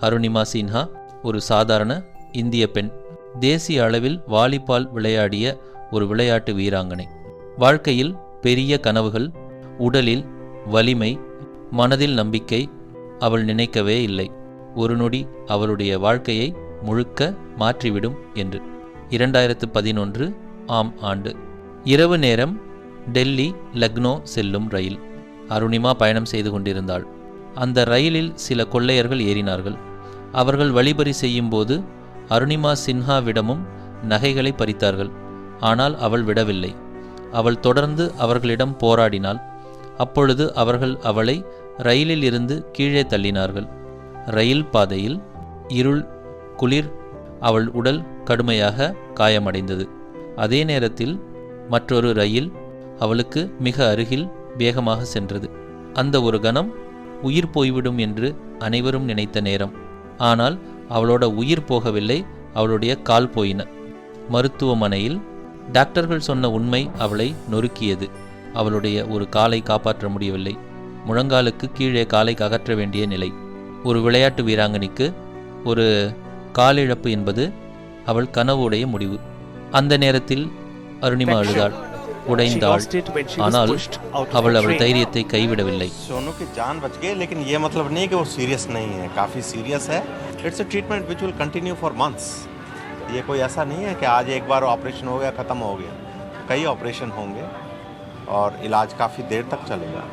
அருணிமா சின்ஹா ஒரு சாதாரண இந்திய பெண். தேசிய அளவில் வாலிபால் விளையாடிய ஒரு விளையாட்டு வீராங்கனை. வாழ்க்கையில் பெரிய கனவுகள், உடலில் வலிமை, மனதில் நம்பிக்கை அவள் நினைக்கவே இல்லை. ஒரு நொடி அவளுடைய வாழ்க்கையை முழுக்க மாற்றிவிடும் என்று. 2011 ஆம் ஆண்டு இரவு நேரம் டெல்லி லக்னோ செல்லும் ரயில். அருணிமா பயணம் செய்து கொண்டிருந்தாள். அந்த ரயிலில் சில கொள்ளையர்கள் ஏறினார்கள். அவர்கள் வழிபறி செய்யும்போது அருணிமா சின்ஹாவிடமும் நகைகளை பறித்தார்கள். ஆனால் அவள் விடவில்லை. அவள் தொடர்ந்து அவர்களிடம் போராடினாள். அப்பொழுது அவர்கள் அவளை ரயிலில் இருந்து கீழே தள்ளினார்கள். ரயில் பாதையில் இருள், குளிர், அவள் உடல் கடுமையாக காயமடைந்தது. அதே நேரத்தில் மற்றொரு ரயில் அவளுக்கு மிக அருகில் வேகமாக சென்றது. அந்த ஒரு கணம் உயிர் போய்விடும் என்று அனைவரும் நினைத்த நேரம். ஆனால் அவளோட உயிர் போகவில்லை, அவளுடைய கால் போயின. மருத்துவமனையில் டாக்டர்கள் சொன்ன உண்மை அவளை நொறுக்கியது. அவளுடைய ஒரு காலை காப்பாற்ற முடியவில்லை. முழங்காலுக்கு கீழே காலை அகற்ற வேண்டிய நிலை. ஒரு விளையாட்டு வீராங்கனைக்கு ஒரு காலிழப்பு என்பது அவள் கனவுடைய முடிவு. அந்த நேரத்தில் அருணிமா அழுதாள், உடைந்தாள். ஆனால் அவள் அவள் தைரியத்தை கைவிடவில்லை. ये कोई ऐसा नहीं है कि आज एक बार ऑपरेशन हो गया खत्म हो गया. कई ऑपरेशन होंगे और इलाज काफी देर तक चलेगा.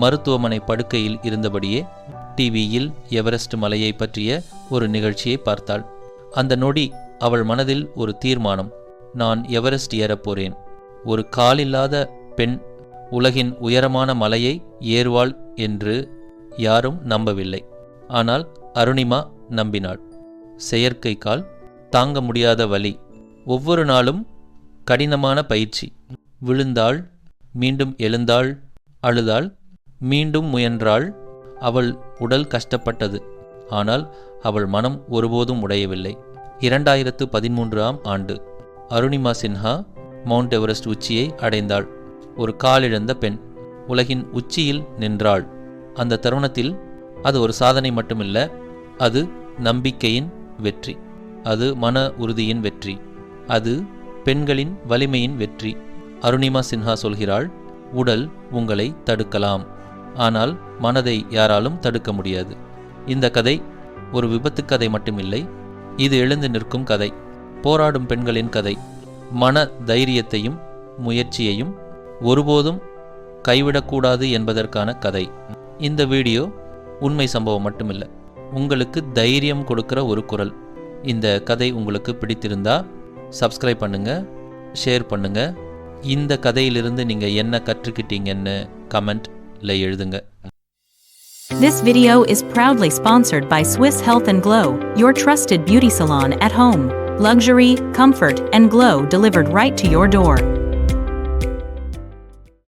மருத்துவமனை படுக்கையில் இருந்தபடியே டிவியில் எவரெஸ்ட் மலையை பற்றிய ஒரு நிகழ்ச்சியை பார்த்தாள். அந்த நொடி அவள் மனதில் ஒரு தீர்மானம். நான் எவரெஸ்ட் ஏறப்போறேன். ஒரு காலில்லாத பெண் உலகின் உயரமான மலையை ஏறுவாள் என்று யாரும் நம்பவில்லை. ஆனால் அருணிமா நம்பினாள். செயற்கை கால், தாங்க முடியாத வலி, ஒவ்வொரு நாளும் கடினமான பயிற்சி. விழுந்தாள், மீண்டும் எழுந்தாள், அழுதாள், மீண்டும் முயன்றாள். அவள் உடல் கஷ்டப்பட்டது. ஆனால் அவள் மனம் ஒருபோதும் உடையவில்லை. 2013 ஆம் ஆண்டு அருணிமா சின்ஹா மவுண்ட் எவரெஸ்ட் உச்சியை அடைந்தாள். ஒரு காலிழந்த பெண் உலகின் உச்சியில் நின்றாள். அந்த தருணத்தில் அது ஒரு சாதனை மட்டுமில்லை, அது நம்பிக்கையின் வெற்றி. அது மன உறுதியின் வெற்றி. அது பெண்களின் வலிமையின் வெற்றி. அருணிமா சின்ஹா சொல்கிறாள், உடல் உங்களை தடுக்கலாம், ஆனால் மனதை யாராலும் தடுக்க முடியாது. இந்த கதை ஒரு விபத்து கதை மட்டுமில்லை, இது எழுந்து நிற்கும் கதை. போராடும் பெண்களின் கதை. மன தைரியத்தையும் முயற்சியையும் ஒருபோதும் கைவிடக்கூடாது என்பதற்கான கதை. இந்த வீடியோ உண்மை சம்பவம் மட்டுமில்லை, உங்களுக்கு தைரியம் கொடுக்கிற ஒரு குரல். இந்த கதை உங்களுக்கு பிடித்திருந்தா சப்ஸ்கிரைப் பண்ணுங்க, ஷேர் பண்ணுங்க. இந்த கதையிலிருந்து நீங்க என்ன கற்றுக்கிட்டீங்கன்னு கமெண்ட்ல எழுதுங்க. This video is proudly sponsored by Swiss Health and Glow, your trusted beauty salon at home. Luxury, comfort, and glow delivered right to your door.